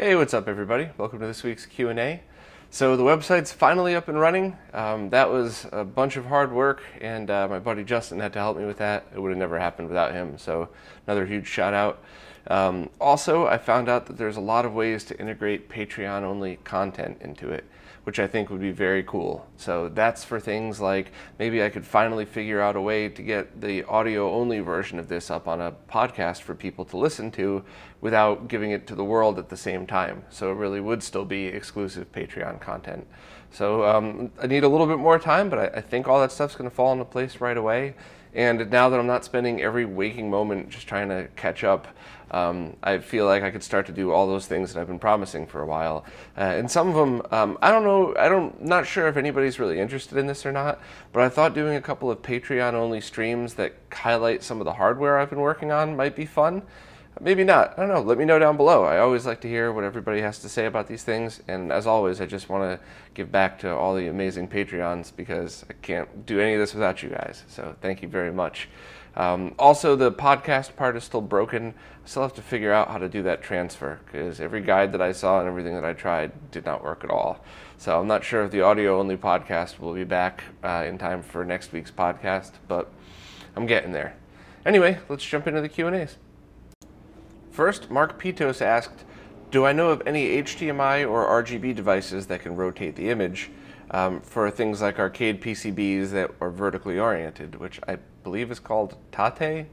Hey, what's up everybody? Welcome to this week's Q&A. So the website's finally up and running. That was a bunch of hard work, and my buddy Justin had to help me with that. It would have never happened without him, so another huge shout out. Also, I found out that there's a lot of ways to integrate Patreon-only content into it, which I think would be very cool. So that's for things like maybe I could finally figure out a way to get the audio-only version of this up on a podcast for people to listen to without giving it to the world at the same time. So it really would still be exclusive Patreon content. So I need a little bit more time, but I think all that stuff's going to fall into place right away. And now that I'm not spending every waking moment just trying to catch up, I feel like I could start to do all those things that I've been promising for a while. And some of them, I don't know, not sure if anybody's really interested in this or not, but I thought doing a couple of Patreon-only streams that highlight some of the hardware I've been working on might be fun. Maybe not. I don't know. Let me know down below. I always like to hear what everybody has to say about these things. And as always, I just want to give back to all the amazing Patreons because I can't do any of this without you guys. So thank you very much. Also, the podcast part is still broken. I still have to figure out how to do that transfer because every guide that I saw and everything that I tried did not work at all. So I'm not sure if the audio-only podcast will be back in time for next week's podcast, but I'm getting there. Anyway, let's jump into the Q&As. First, Mark Pitos asked, do I know of any HDMI or RGB devices that can rotate the image for things like arcade PCBs that are vertically oriented, which I believe is called Tate?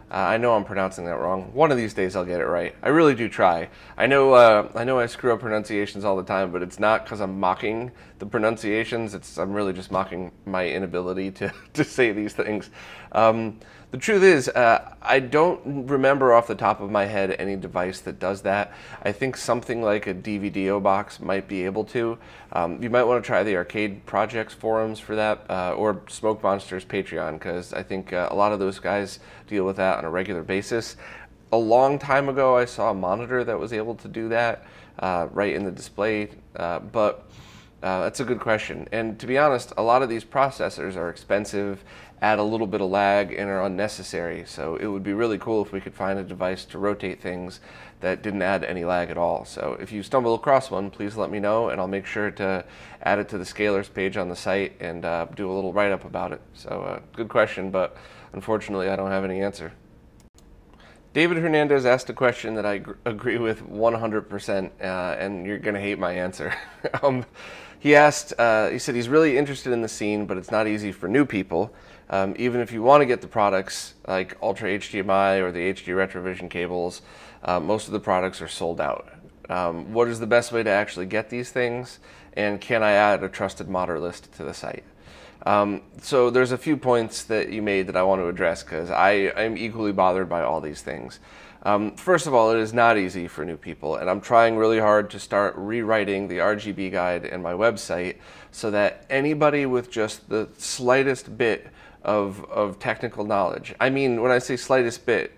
I know I'm pronouncing that wrong. One of these days I'll get it right. I really do try. I know I screw up pronunciations all the time, but it's not because I'm mocking the pronunciations. I'm really just mocking my inability to say these things. The truth is, I don't remember off the top of my head any device that does that. I think something like a DVD box might be able to. You might want to try the Arcade Projects forums for that, or Smoke Monster's Patreon, because I think a lot of those guys deal with that on a regular basis. A long time ago, I saw a monitor that was able to do that right in the display, but that's a good question. And to be honest, a lot of these processors are expensive, add a little bit of lag, and are unnecessary. So it would be really cool if we could find a device to rotate things that didn't add any lag at all. So if you stumble across one, please let me know, and I'll make sure to add it to the Scalers page on the site and do a little write-up about it. So good question, but unfortunately I don't have any answer. David Hernandez asked a question that I agree with 100%, and you're going to hate my answer. He asked, he said he's really interested in the scene, but it's not easy for new people. Even if you want to get the products like Ultra HDMI or the HD Retrovision cables, most of the products are sold out. What is the best way to actually get these things? And can I add a trusted modder list to the site? So there's a few points that you made that I want to address because I'm equally bothered by all these things. First of all, it is not easy for new people, and I'm trying really hard to start rewriting the RGB guide and my website so that anybody with just the slightest bit of technical knowledge, I mean, when I say slightest bit,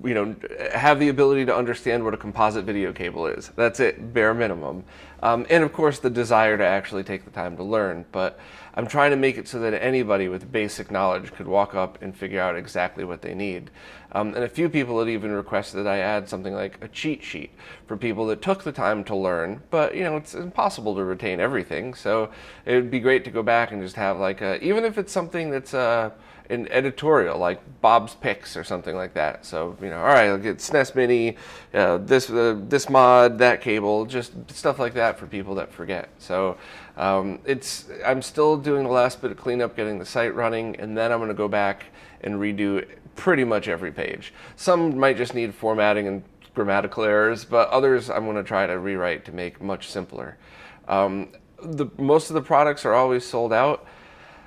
you know, have the ability to understand what a composite video cable is. That's it, bare minimum. And of course the desire to actually take the time to learn, but I'm trying to make it so that anybody with basic knowledge could walk up and figure out exactly what they need. And a few people had even requested that I add something like a cheat sheet for people that took the time to learn, but you know, it's impossible to retain everything, so it would be great to go back and just have like a, even if it's something that's an editorial like Bob's Picks or something like that. So, you know, all right, I'll get SNES Mini, this mod, that cable, just stuff like that for people that forget. So I'm still doing the last bit of cleanup, getting the site running, and then I'm going to go back and redo pretty much every page. Some might just need formatting and grammatical errors, but others I'm going to try to rewrite to make much simpler. Most of the products are always sold out.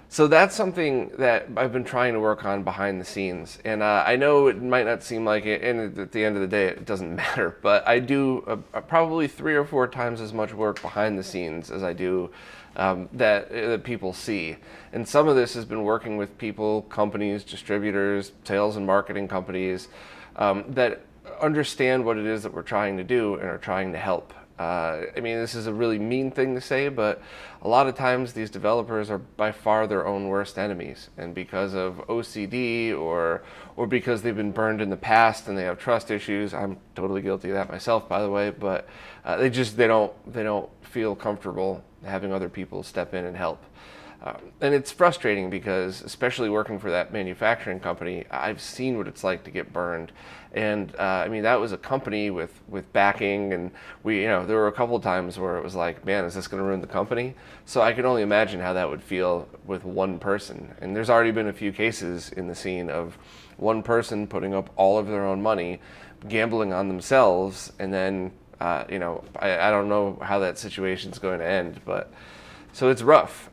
So that's something that I've been trying to work on behind the scenes. And I know it might not seem like it, and at the end of the day, it doesn't matter. But I do probably 3 or 4 times as much work behind the scenes as I do that people see. And some of this has been working with people, companies, distributors, sales and marketing companies that understand what it is that we're trying to do and are trying to help. I mean, this is a really mean thing to say, but a lot of times these developers are by far their own worst enemies. And because of OCD or because they've been burned in the past and they have trust issues, I'm totally guilty of that myself, by the way, but they don't feel comfortable having other people step in and help. And it's frustrating because, especially working for that manufacturing company, I've seen what it's like to get burned. And I mean, that was a company with backing, and there were a couple of times where it was like, man, is this going to ruin the company? So I can only imagine how that would feel with one person. And there's already been a few cases in the scene of one person putting up all of their own money, gambling on themselves, and then, I don't know how that situation's going to end, but so it's rough.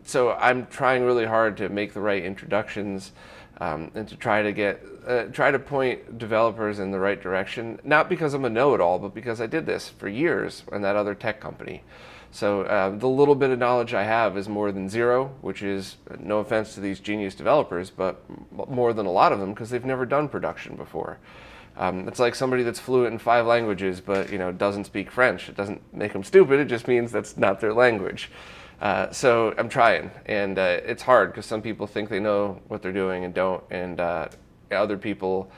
So I'm trying really hard to make the right introductions and to try to point developers in the right direction. Not because I'm a know-it-all, but because I did this for years in that other tech company. So the little bit of knowledge I have is more than zero, which is no offense to these genius developers, but more than a lot of them because they've never done production before. It's like somebody that's fluent in 5 languages, but doesn't speak French. It doesn't make them stupid. It just means that's not their language. So I'm trying, and it's hard because some people think they know what they're doing and don't, and other people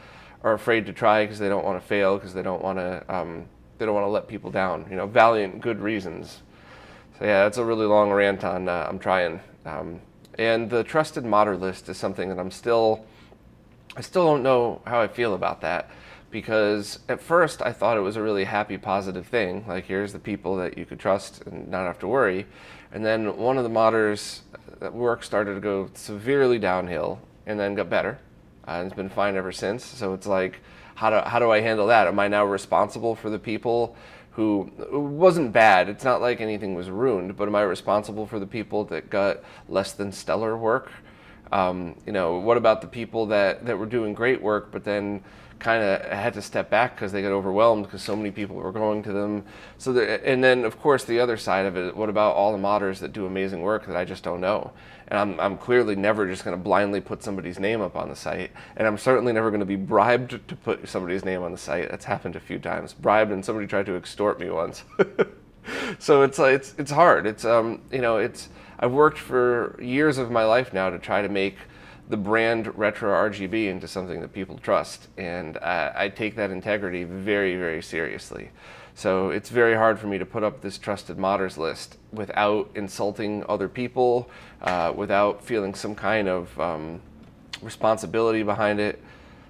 are afraid to try because they don't want to fail, because they don't want to let people down. Valiant, good reasons. So yeah, that's a really long rant on I'm trying. And the trusted modder list is something that I still don't know how I feel about that, because at first I thought it was a really happy, positive thing. Like, here's the people that you could trust and not have to worry. And then one of the modders at work started to go severely downhill and then got better. And it's been fine ever since. So it's like, how do I handle that? Am I now responsible for the people who, it wasn't bad, it's not like anything was ruined, but am I responsible for the people that got less than stellar work? What about the people that were doing great work, but then kind of had to step back because they got overwhelmed because so many people were going to them? And then, of course, the other side of it, what about all the modders that do amazing work that I just don't know? And I'm clearly never just going to blindly put somebody's name up on the site, and I'm certainly never going to be bribed to put somebody's name on the site. That's happened a few times. Bribed, and somebody tried to extort me once. So it's hard. I've worked for years of my life now to try to make the brand Retro RGB into something that people trust, and I take that integrity very, very seriously. So it's very hard for me to put up this trusted modders list without insulting other people, without feeling some kind of responsibility behind it.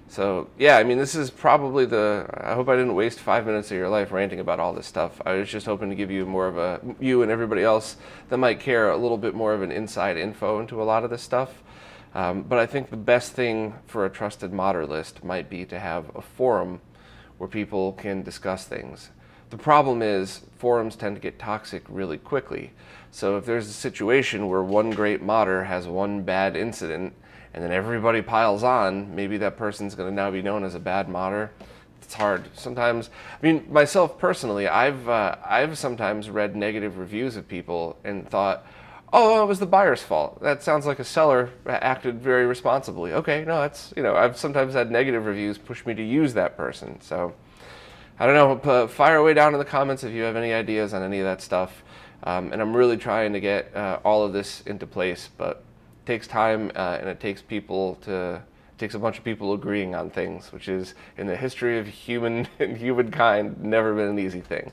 So yeah, I mean, this is probably I hope I didn't waste 5 minutes of your life ranting about all this stuff. I was just hoping to give you more of you and everybody else that might care, a little bit more of an inside info into a lot of this stuff. But I think the best thing for a trusted modder list might be to have a forum where people can discuss things. The problem is forums tend to get toxic really quickly. So if there's a situation where one great modder has one bad incident and then everybody piles on, maybe that person's going to now be known as a bad modder. It's hard. Sometimes, I mean, myself personally, I've sometimes read negative reviews of people and thought, oh, it was the buyer's fault. That sounds like a seller acted very responsibly. Okay, no, I've sometimes had negative reviews push me to use that person. So, I don't know, fire away down in the comments if you have any ideas on any of that stuff. And I'm really trying to get all of this into place, but it takes time and it takes a bunch of people agreeing on things, which is, in the history of humankind, never been an easy thing.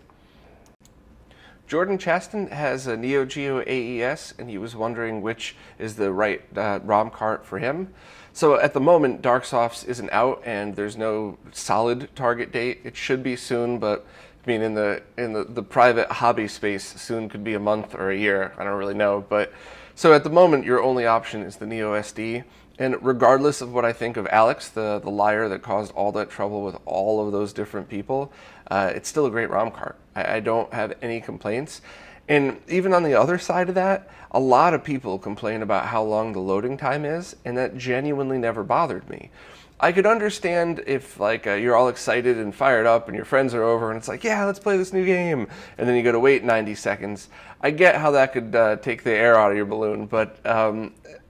Jordan Chaston has a Geo AES, and he was wondering which is the right ROM cart for him. So at the moment, Darksofts isn't out, and there's no solid target date. It should be soon, but I mean, in the private hobby space, soon could be a month or a year. I don't really know, but so at the moment, your only option is the Neo SD. And regardless of what I think of Alex, the liar that caused all that trouble with all of those different people, it's still a great ROM cart. I don't have any complaints. And even on the other side of that, a lot of people complain about how long the loading time is, and that genuinely never bothered me. I could understand if, like, you're all excited and fired up and your friends are over and it's like, yeah, let's play this new game, and then you got to wait 90 seconds. I get how that could take the air out of your balloon, but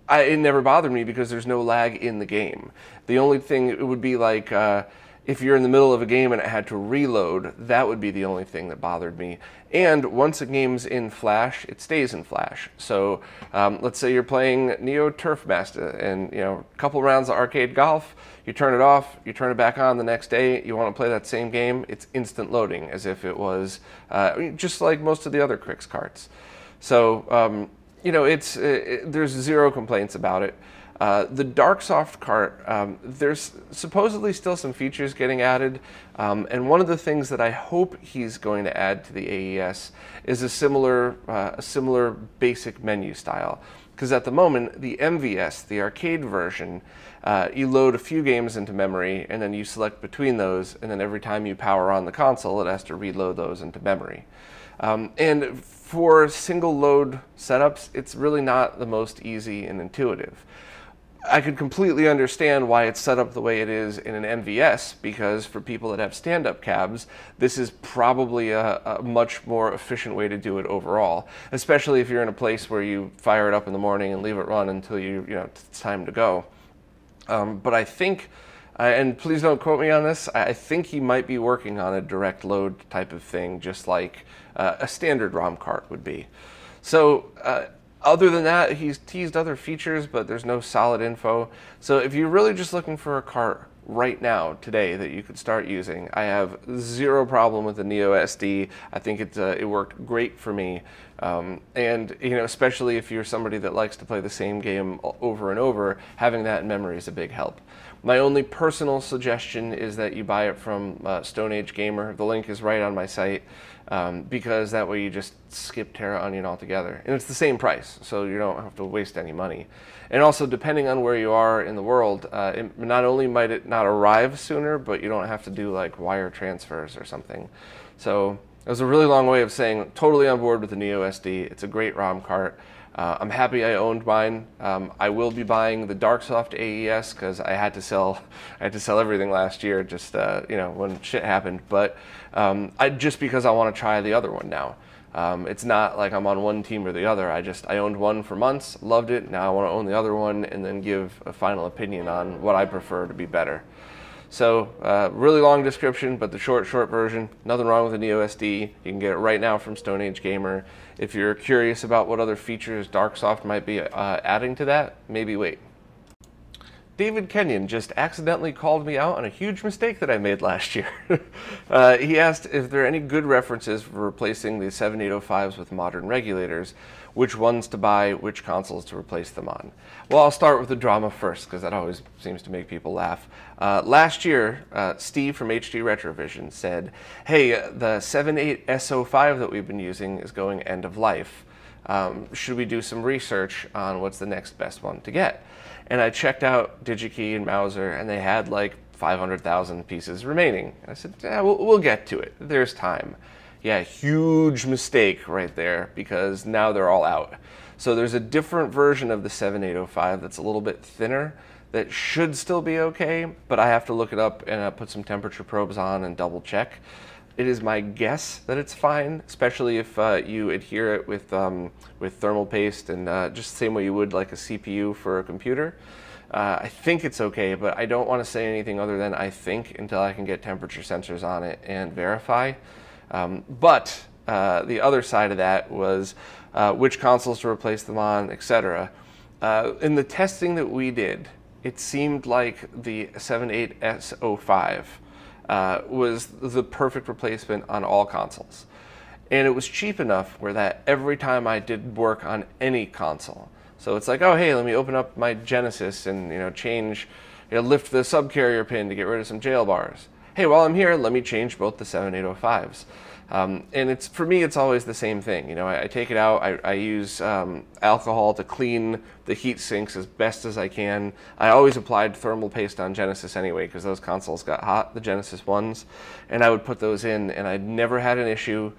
it never bothered me because there's no lag in the game. The only thing, it would be like if you're in the middle of a game and it had to reload, that would be the only thing that bothered me. And once a game's in Flash, it stays in Flash. So let's say you're playing Neo Turf Master and a couple rounds of arcade golf, you turn it off, you turn it back on the next day, you want to play that same game, it's instant loading as if it was just like most of the other Crix carts. So there's zero complaints about it. The Darksoft cart, there's supposedly still some features getting added, and one of the things that I hope he's going to add to the AES is a similar basic menu style. Because at the moment, the MVS, the arcade version, you load a few games into memory, and then you select between those, and then every time you power on the console, it has to reload those into memory. And for single load setups, it's really not the most easy and intuitive. I could completely understand why it's set up the way it is in an MVS, because for people that have stand-up cabs, this is probably a much more efficient way to do it overall, especially if you're in a place where you fire it up in the morning and leave it run until it's time to go. But I think, and please don't quote me on this, I think he might be working on a direct load type of thing, just like a standard ROM cart would be. So other than that, he's teased other features, but there's no solid info. So if you're really just looking for a cart right now, today, that you could start using, I have zero problem with the Neo SD. I think it worked great for me. And especially if you're somebody that likes to play the same game over and over, having that in memory is a big help. My only personal suggestion is that you buy it from Stone Age Gamer. The link is right on my site, because that way you just skip Terra Onion altogether. And it's the same price, so you don't have to waste any money. And also, depending on where you are in the world, not only might it not arrive sooner, but you don't have to do like wire transfers or something. So it was a really long way of saying totally on board with the Neo SD. It's a great ROM cart. I'm happy I owned mine. I will be buying the Darksoft AES because I had to sell everything last year, just when shit happened. But just because I want to try the other one now. It's not like I'm on one team or the other. I owned one for months, loved it. Now I want to own the other one and then give a final opinion on what I prefer to be better. So really long description, but the short version, nothing wrong with the Neo SD. You can get it right now from Stone Age Gamer. If you're curious about what other features Darksoft might be adding to that, maybe wait. David Kenyon just accidentally called me out on a huge mistake that I made last year. He asked if there are any good references for replacing the 7805s with modern regulators, which ones to buy, which consoles to replace them on. Well, I'll start with the drama first, because that always seems to make people laugh. Last year, Steve from HD Retrovision said, hey, the 78S05 that we've been using is going end of life. Should we do some research on what's the next best one to get? And I checked out DigiKey and Mauser, and they had like 500,000 pieces remaining. I said, yeah, we'll get to it. There's time. Yeah, huge mistake right there, because now they're all out. So there's a different version of the 7805 that's a little bit thinner that should still be okay, but I have to look it up and put some temperature probes on and double check. It is my guess that it's fine, especially if you adhere it with thermal paste and just the same way you would like a CPU for a computer. I think it's okay, but I don't want to say anything other than I think until I can get temperature sensors on it and verify. But the other side of that was which consoles to replace them on, etc. In the testing that we did, it seemed like the 78S05 was the perfect replacement on all consoles. And it was cheap enough where that every time I did work on any console, so it's like, oh hey, let me open up my Genesis and change, lift the subcarrier pin to get rid of some jail bars. Hey, while I'm here, let me change both the 7805s. And for me, it's always the same thing. I take it out, I use alcohol to clean the heat sinks as best as I can. I always applied thermal paste on Genesis anyway, because those consoles got hot, the Genesis ones, and I would put those in, and I never had an issue.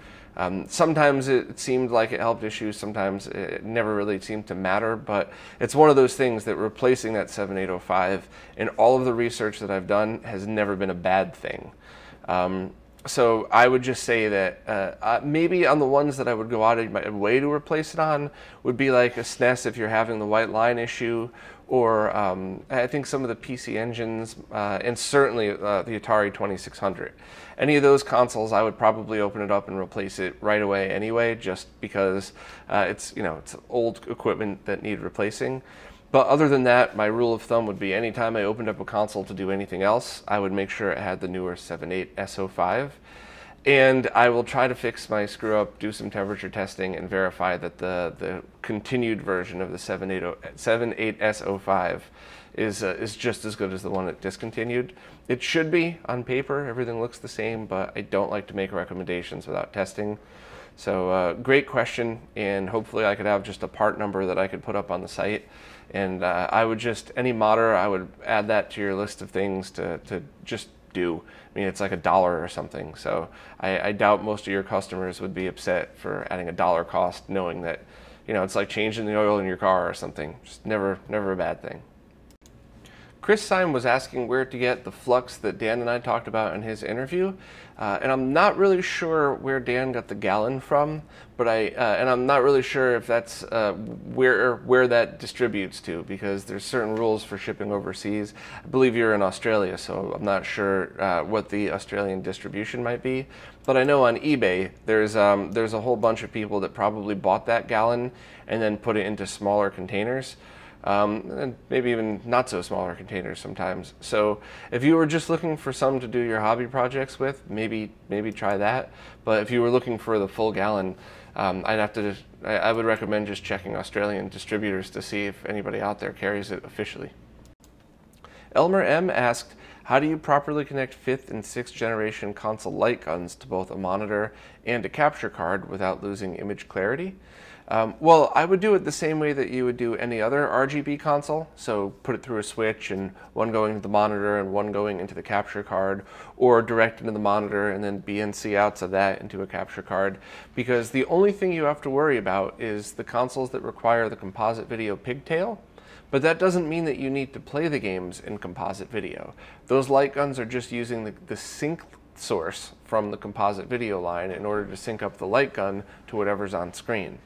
Sometimes it seemed like it helped issues, sometimes it never really seemed to matter, but it's one of those things that replacing that 7805 in all of the research that I've done has never been a bad thing. So I would just say that maybe on the ones that I would go out of my way to replace it on would be like a SNES if you're having the white line issue, or I think some of the PC Engines, and certainly the Atari 2600. Any of those consoles, I would probably open it up and replace it right away anyway, just because it's old equipment that need replacing. But other than that, my rule of thumb would be anytime I opened up a console to do anything else, I would make sure it had the newer 7.8 SO5. And I will try to fix my screw up, do some temperature testing, and verify that the continued version of the 7.8 SO5 is just as good as the one it discontinued. It should be on paper, everything looks the same, but I don't like to make recommendations without testing. So great question, and hopefully I could have just a part number that I could put up on the site. And I would just, any modder, I would add that to your list of things to just do. I mean, it's like $1 or something. So I doubt most of your customers would be upset for adding $1 cost, knowing that, it's like changing the oil in your car or something. Just never a bad thing. Chris Syme was asking where to get the Flux that Dan and I talked about in his interview, and I'm not really sure where Dan got the gallon from, but and I'm not really sure if that's where that distributes to, because there's certain rules for shipping overseas. I believe you're in Australia, so I'm not sure what the Australian distribution might be, but I know on eBay there's a whole bunch of people that probably bought that gallon and then put it into smaller containers. And maybe even not so smaller containers sometimes. So if you were just looking for some to do your hobby projects with, maybe try that. But if you were looking for the full gallon, I would recommend just checking Australian distributors to see if anybody out there carries it officially. Elmer M asked, how do you properly connect 5th and 6th generation console light guns to both a monitor and a capture card without losing image clarity? Well, I would do it the same way that you would do any other RGB console. So put it through a switch, and one going into the monitor and one going into the capture card, or direct into the monitor and then BNC outs of that into a capture card. Because the only thing you have to worry about is the consoles that require the composite video pigtail. But that doesn't mean that you need to play the games in composite video. Those light guns are just using the sync source from the composite video line in order to sync up the light gun to whatever's on screen.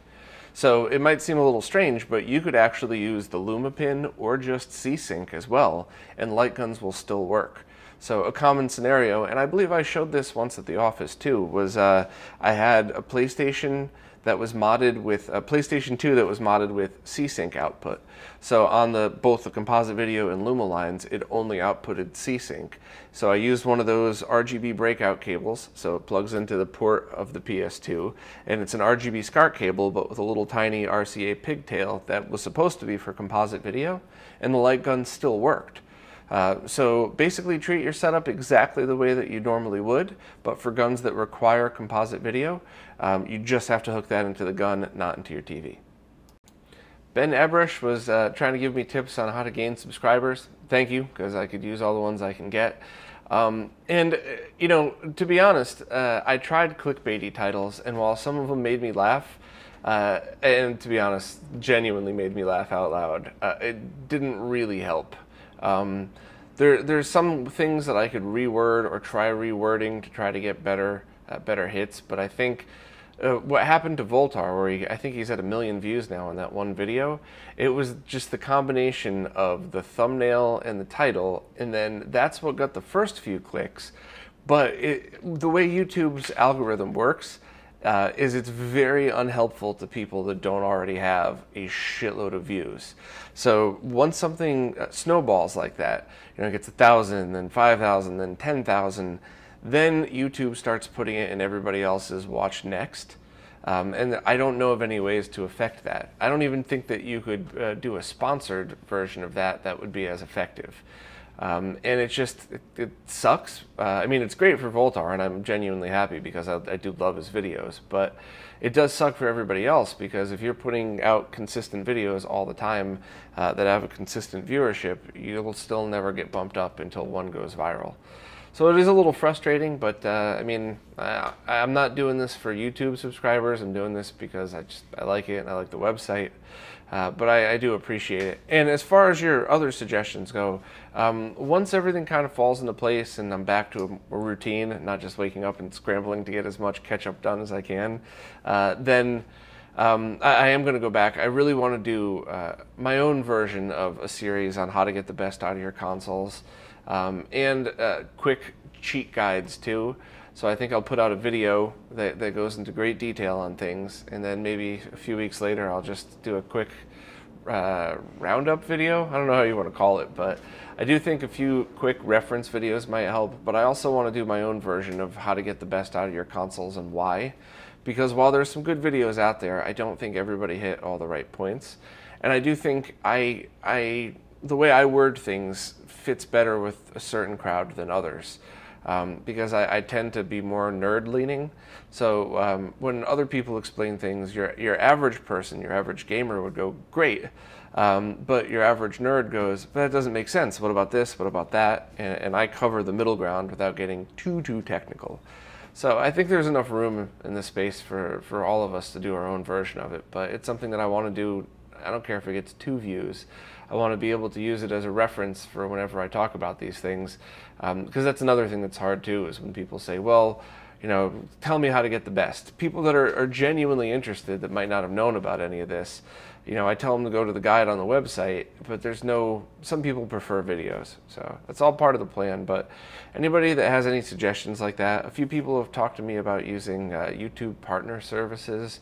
So it might seem a little strange, but you could actually use the Luma pin or just C-Sync as well, and light guns will still work. So a common scenario, and I believe I showed this once at the office too, was I had a PlayStation that was modded with a PlayStation 2 that was modded with C-Sync output. So on both the composite video and Luma lines, it only outputted C-Sync. So I used one of those RGB breakout cables, so it plugs into the port of the PS2, and it's an RGB SCART cable, but with a little tiny RCA pigtail that was supposed to be for composite video, and the light gun still worked. So basically treat your setup exactly the way that you normally would, but for guns that require composite video, you just have to hook that into the gun, not into your TV. Ben Ebrush was trying to give me tips on how to gain subscribers. Thank you, because I could use all the ones I can get. And to be honest, I tried clickbaity titles, and while some of them made me laugh, and to be honest, genuinely made me laugh out loud, it didn't really help. There's some things that I could reword or try rewording to try to get better hits, but I think what happened to Voltar, where I think he's at 1 million views now on that one video, it was just the combination of the thumbnail and the title, and then that's what got the first few clicks. But the way YouTube's algorithm works is it's very unhelpful to people that don't already have a shitload of views. So once something snowballs like that, it gets 1,000, then 5,000, then 10,000, then YouTube starts putting it in everybody else's watch next. And I don't know of any ways to affect that. I don't even think that you could do a sponsored version of that would be as effective. And it sucks. I mean, it's great for Voltar, and I'm genuinely happy because I do love his videos, but it does suck for everybody else, because if you're putting out consistent videos all the time that have a consistent viewership, you'll still never get bumped up until one goes viral. So it is a little frustrating, but I mean, I'm not doing this for YouTube subscribers. I'm doing this because I like it and I like the website. But I do appreciate it. And as far as your other suggestions go, once everything kind of falls into place and I'm back to a routine, not just waking up and scrambling to get as much catch-up done as I can, then I am going to go back. I really want to do my own version of a series on how to get the best out of your consoles, and quick cheat guides too. So I think I'll put out a video that goes into great detail on things, and then maybe a few weeks later I'll just do a quick roundup video. I don't know how you want to call it, but I do think a few quick reference videos might help. But I also want to do my own version of how to get the best out of your consoles and why. Because while there's some good videos out there, I don't think everybody hit all the right points. And I do think the way I word things fits better with a certain crowd than others. Because I tend to be more nerd leaning. So when other people explain things, your average person, your average gamer would go, great. But your average nerd goes, but that doesn't make sense. What about this? What about that? And I cover the middle ground without getting too technical. So I think there's enough room in this space for all of us to do our own version of it. But it's something that I want to do. I don't care if it gets 2 views. I want to be able to use it as a reference for whenever I talk about these things. Because that's another thing that's hard too, is when people say, well, you know, tell me how to get the best. People that are genuinely interested that might not have known about any of this, you know, I tell them to go to the guide on the website, but some people prefer videos. So that's all part of the plan. But anybody that has any suggestions like that, a few people have talked to me about using YouTube partner services.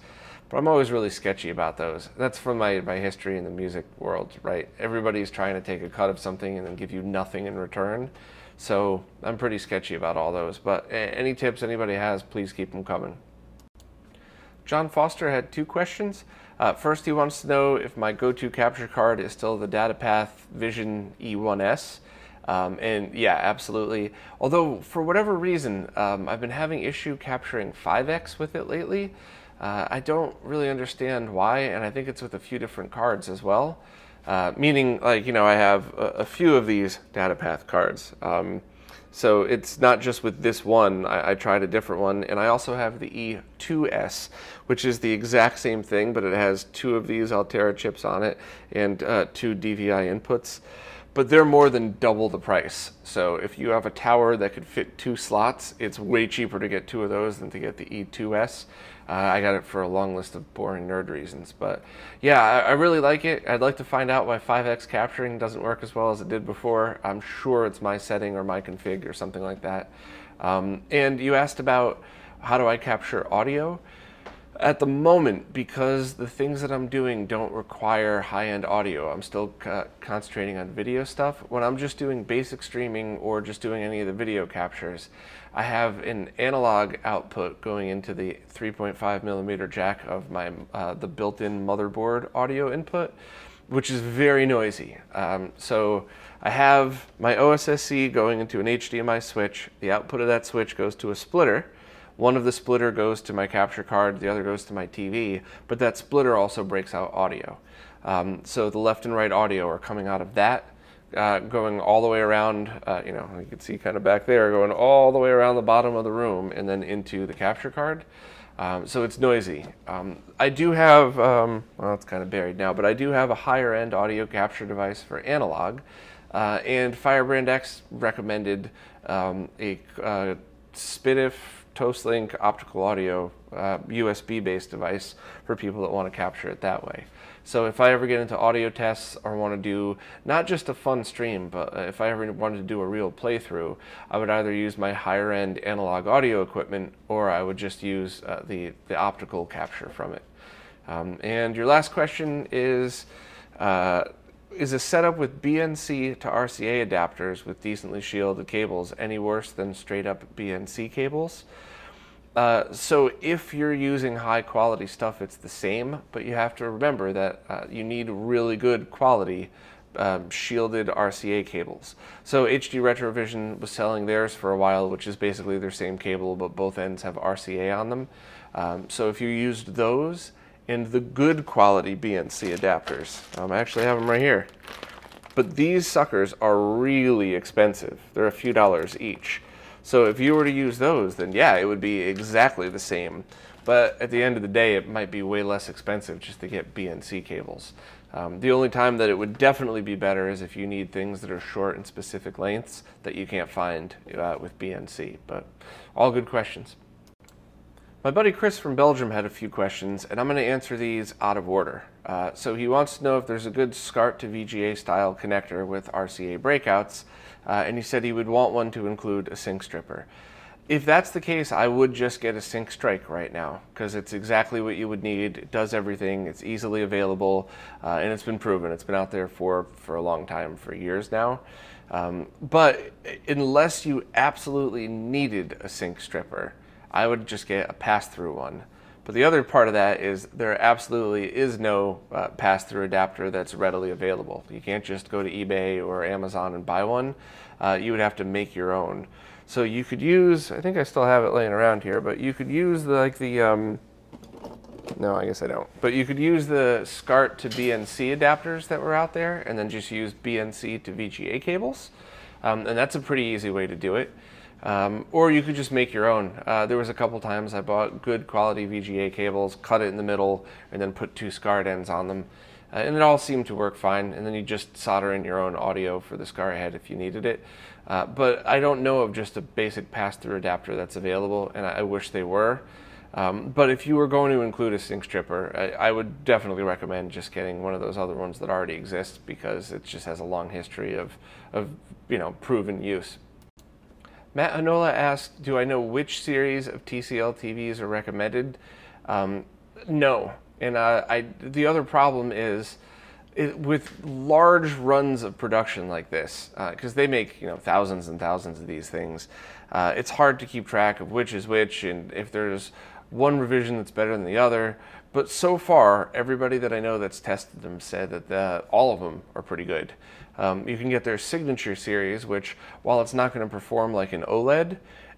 But I'm always really sketchy about those. That's from my history in the music world, right? Everybody's trying to take a cut of something and then give you nothing in return. So I'm pretty sketchy about all those. But any tips anybody has, please keep them coming. John Foster had 2 questions. First, he wants to know if my go-to capture card is still the DataPath Vision E1S. And yeah, absolutely. Although, for whatever reason, I've been having issue capturing 5x with it lately. I don't really understand why, and I think it's with a few different cards as well. Meaning, like, you know, I have a few of these DataPath cards. So it's not just with this one. I tried a different one, and I also have the E2S, which is the exact same thing, but it has 2 of these Altera chips on it and 2 DVI inputs. But they're more than double the price. So if you have a tower that could fit 2 slots, it's way cheaper to get 2 of those than to get the E2S. I got it for a long list of boring nerd reasons. But yeah, I really like it. I'd like to find out why 5x capturing doesn't work as well as it did before. I'm sure it's my setting or my config or something like that. And you asked about how do I capture audio? At the moment, because the things that I'm doing don't require high-end audio, I'm still concentrating on video stuff. When I'm just doing basic streaming or just doing any of the video captures, I have an analog output going into the 3.5mm jack of my the built-in motherboard audio input, which is very noisy. So I have my OSSC going into an HDMI switch. The output of that switch goes to a splitter. One of the splitter goes to my capture card, the other goes to my TV, but that splitter also breaks out audio. So the left and right audio are coming out of that, going all the way around, you know, you can see kind of back there, going all the way around the bottom of the room and then into the capture card. So it's noisy. I do have, well, it's kind of buried now, but I do have a higher end audio capture device for analog, and Firebrand X recommended a SPDIF Toastlink optical audio USB-based device for people that want to capture it that way. So if I ever get into audio tests or want to do not just a fun stream, but if I ever wanted to do a real playthrough, I would either use my higher-end analog audio equipment or I would just use the optical capture from it. And your last question is a setup with BNC to RCA adapters with decently shielded cables any worse than straight up BNC cables? So if you're using high quality stuff, it's the same, but you have to remember that you need really good quality shielded RCA cables. So HD Retrovision was selling theirs for a while, which is basically their same cable, but both ends have RCA on them. So if you used those, and the good quality BNC adapters. I actually have them right here. But these suckers are really expensive. They're a few dollars each. So if you were to use those, then yeah, it would be exactly the same. But at the end of the day, it might be way less expensive just to get BNC cables. The only time that it would definitely be better is if you need things that are short and specific lengths that you can't find with BNC. But all good questions. My buddy Chris from Belgium had a few questions, and I'm going to answer these out of order. So he wants to know if there's a good SCART to VGA style connector with RCA breakouts, and he said he would want one to include a sync stripper. If that's the case, I would just get a sync strike right now, because it's exactly what you would need. It does everything. It's easily available, and it's been proven. It's been out there for a long time, for years now. But unless you absolutely needed a sync stripper, I would just get a pass-through one. But the other part of that is there absolutely is no pass-through adapter that's readily available. You can't just go to eBay or Amazon and buy one. You would have to make your own. So you could use, I think I still have it laying around here, but you could use no, I guess I don't. But you could use the SCART to BNC adapters that were out there and then just use BNC to VGA cables. And that's a pretty easy way to do it. Or you could just make your own. There was a couple times I bought good quality VGA cables, cut it in the middle, and then put 2 SCART ends on them. And it all seemed to work fine. And then you just solder in your own audio for the SCART head if you needed it. But I don't know of just a basic pass-through adapter that's available, and I wish they were. But if you were going to include a sync stripper, I would definitely recommend just getting one of those other ones that already exist, because it just has a long history of proven use. Matt Hanola asked, do I know which series of TCL TVs are recommended? No. And the other problem is, with large runs of production like this, because they make thousands and thousands of these things, it's hard to keep track of which is which, and if there's one revision that's better than the other. But so far, everybody that I know that's tested them said that all of them are pretty good. You can get their Signature series, which, while it's not going to perform like an OLED,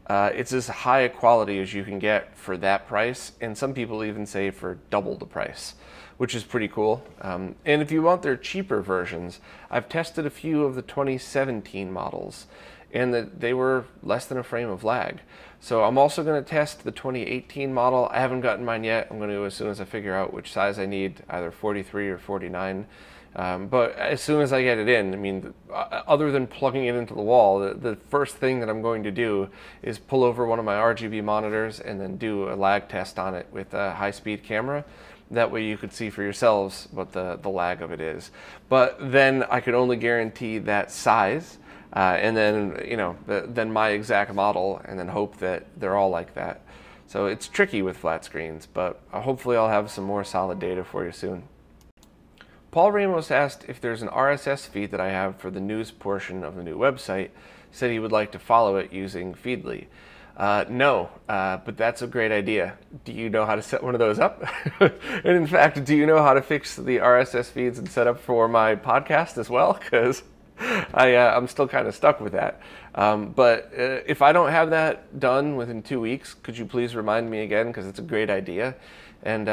it's as high a quality as you can get for that price, and some people even say for double the price, which is pretty cool. And if you want their cheaper versions, I've tested a few of the 2017 models, and they were less than a frame of lag. So I'm also going to test the 2018 model. I haven't gotten mine yet. I'm going to as soon as I figure out which size I need, either 43 or 49. But as soon as I get it in, I mean, other than plugging it into the wall, the first thing that I'm going to do is pull over one of my RGB monitors and then do a lag test on it with a high-speed camera. That way you could see for yourselves what the lag of it is. But then I could only guarantee that size, and then, then my exact model, and then hope that they're all like that. So it's tricky with flat screens, but hopefully I'll have some more solid data for you soon. Paul Ramos asked if there's an RSS feed that I have for the news portion of the new website. Said he would like to follow it using Feedly. No, but that's a great idea. Do you know how to set one of those up? And in fact, do you know how to fix the RSS feeds and set up for my podcast as well? Because I'm still kind of stuck with that. But if I don't have that done within 2 weeks, could you please remind me again? Because it's a great idea. And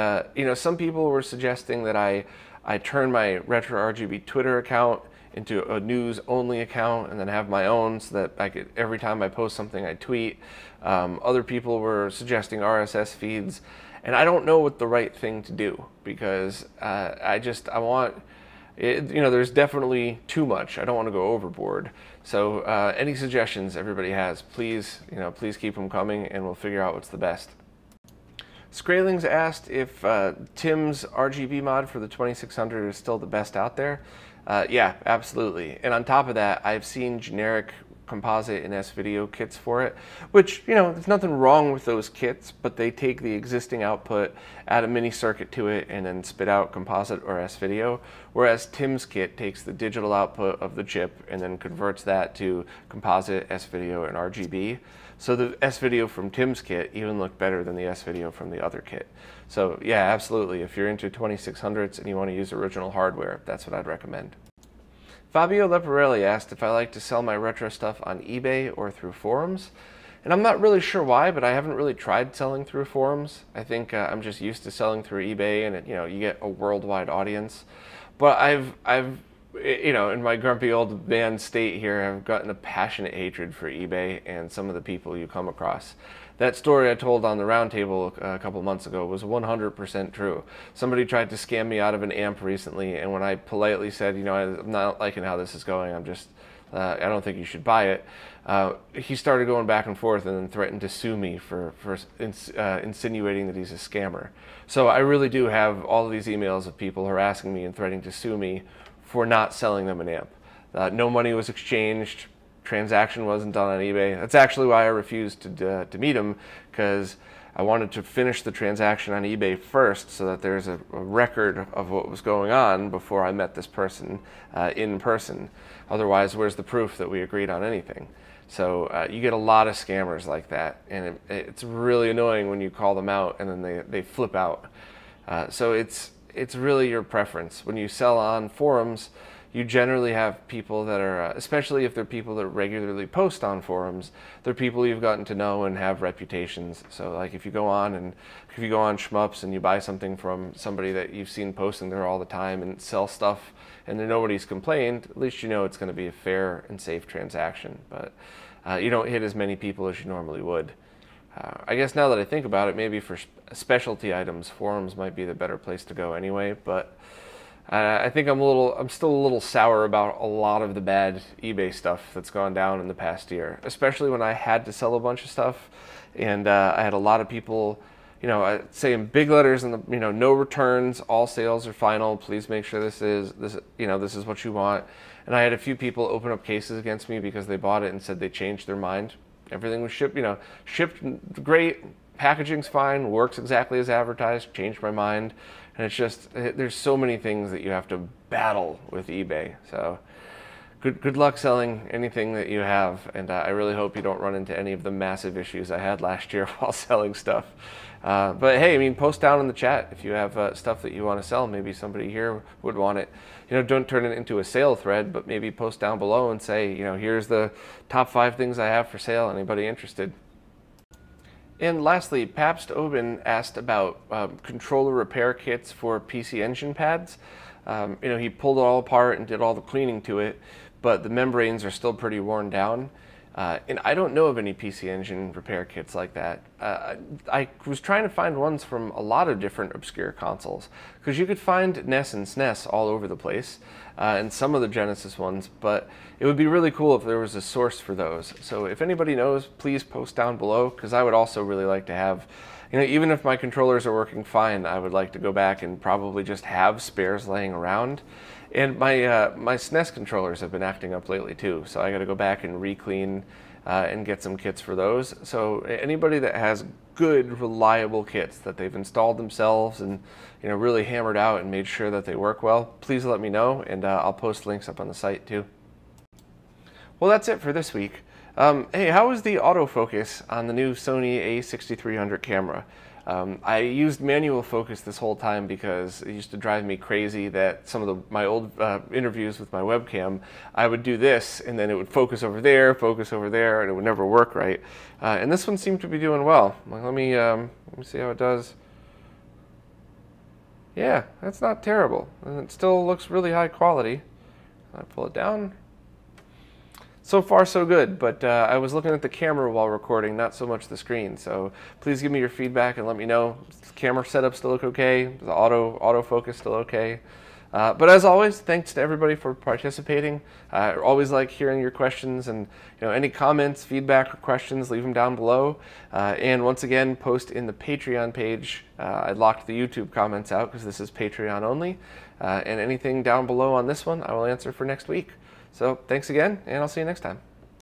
some people were suggesting that I turn my Retro RGB Twitter account into a news-only account and then have my own, so that I could, every time I post something, I tweet. Other people were suggesting RSS feeds, and I don't know what the right thing to do, because I want, there's definitely too much. I don't want to go overboard. So any suggestions everybody has, please keep them coming, and we'll figure out what's the best. Scralings asked if Tim's RGB mod for the 2600 is still the best out there. Yeah, absolutely. And on top of that, I've seen generic composite and S-video kits for it, which, there's nothing wrong with those kits, but they take the existing output, add a mini circuit to it, and then spit out composite or S-video, whereas Tim's kit takes the digital output of the chip and then converts that to composite, S-video, and RGB. So the S-video from Tim's kit even looked better than the S-video from the other kit. So yeah, absolutely. If you're into 2600s and you want to use original hardware, that's what I'd recommend. Fabio Leporelli asked if I like to sell my retro stuff on eBay or through forums. And I'm not really sure why, but I haven't really tried selling through forums. I think I'm just used to selling through eBay, and you get a worldwide audience. But I've you know, in my grumpy old man state here, I've gotten a passionate hatred for eBay and some of the people you come across. That story I told on the roundtable a couple months ago was 100% true. Somebody tried to scam me out of an amp recently, and when I politely said, you know, I'm not liking how this is going, I don't think you should buy it, he started going back and forth and then threatened to sue me for insinuating that he's a scammer. So I really do have all of these emails of people harassing me and threatening to sue me for not selling them an amp. No money was exchanged. Transaction wasn't done on eBay. That's actually why I refused to meet him, because I wanted to finish the transaction on eBay first so that there's a record of what was going on before I met this person in person. Otherwise, where's the proof that we agreed on anything? So you get a lot of scammers like that, and it's really annoying when you call them out and then they flip out. So it's really your preference. When you sell on forums, you generally have people that are, especially if they're people that regularly post on forums, they're people you've gotten to know and have reputations. So like if you go on Shmups and you buy something from somebody that you've seen posting there all the time and sell stuff and then nobody's complained, at least you know it's going to be a fair and safe transaction. But you don't hit as many people as you normally would. I guess now that I think about it, maybe for specialty items, forums might be the better place to go anyway, but I think I'm still a little sour about a lot of the bad eBay stuff that's gone down in the past year, especially when I had to sell a bunch of stuff, and I had a lot of people, you know, saying big letters in the, you know, no returns, all sales are final. Please make sure this is what you want. And I had a few people open up cases against me because they bought it and said they changed their mind. Everything was shipped, you know, shipped great, packaging's fine, works exactly as advertised, changed my mind. And it's just, there's so many things that you have to battle with eBay. So good luck selling anything that you have. And I really hope you don't run into any of the massive issues I had last year while selling stuff. But hey, I mean, post down in the chat if you have stuff that you want to sell. Maybe somebody here would want it. You know, don't turn it into a sale thread, but maybe post down below and say, you know, here's the top 5 things I have for sale. Anybody interested? And lastly, Pabst Oben asked about controller repair kits for PC engine pads. You know, he pulled it all apart and did all the cleaning to it, but the membranes are still pretty worn down. And I don't know of any PC engine repair kits like that. I was trying to find ones from a lot of different obscure consoles, because you could find NES and SNES all over the place, and some of the Genesis ones, but it would be really cool if there was a source for those. So if anybody knows, please post down below, because I would also really like to have, you know, even if my controllers are working fine, I would like to go back and probably just have spares laying around. And my SNES controllers have been acting up lately too, so I got to go back and re-clean and get some kits for those. So anybody that has good, reliable kits that they've installed themselves and, you know, really hammered out and made sure that they work well, please let me know, and I'll post links up on the site too. Well, that's it for this week. Hey, how was the autofocus on the new Sony a6300 camera? I used manual focus this whole time because it used to drive me crazy that some of my old interviews with my webcam, I would do this and then it would focus over there, and it would never work right. And this one seemed to be doing well. Like, let me see how it does. Yeah, that's not terrible. And it still looks really high quality. I pull it down. So far, so good, but I was looking at the camera while recording, not so much the screen. So please give me your feedback and let me know. Does the camera setup still look okay? Is the autofocus still okay? But as always, thanks to everybody for participating. I always like hearing your questions, and you know, any comments, feedback, or questions, leave them down below. And once again, post in the Patreon page. I locked the YouTube comments out because this is Patreon only. And anything down below on this one, I will answer for next week. So thanks again, and I'll see you next time.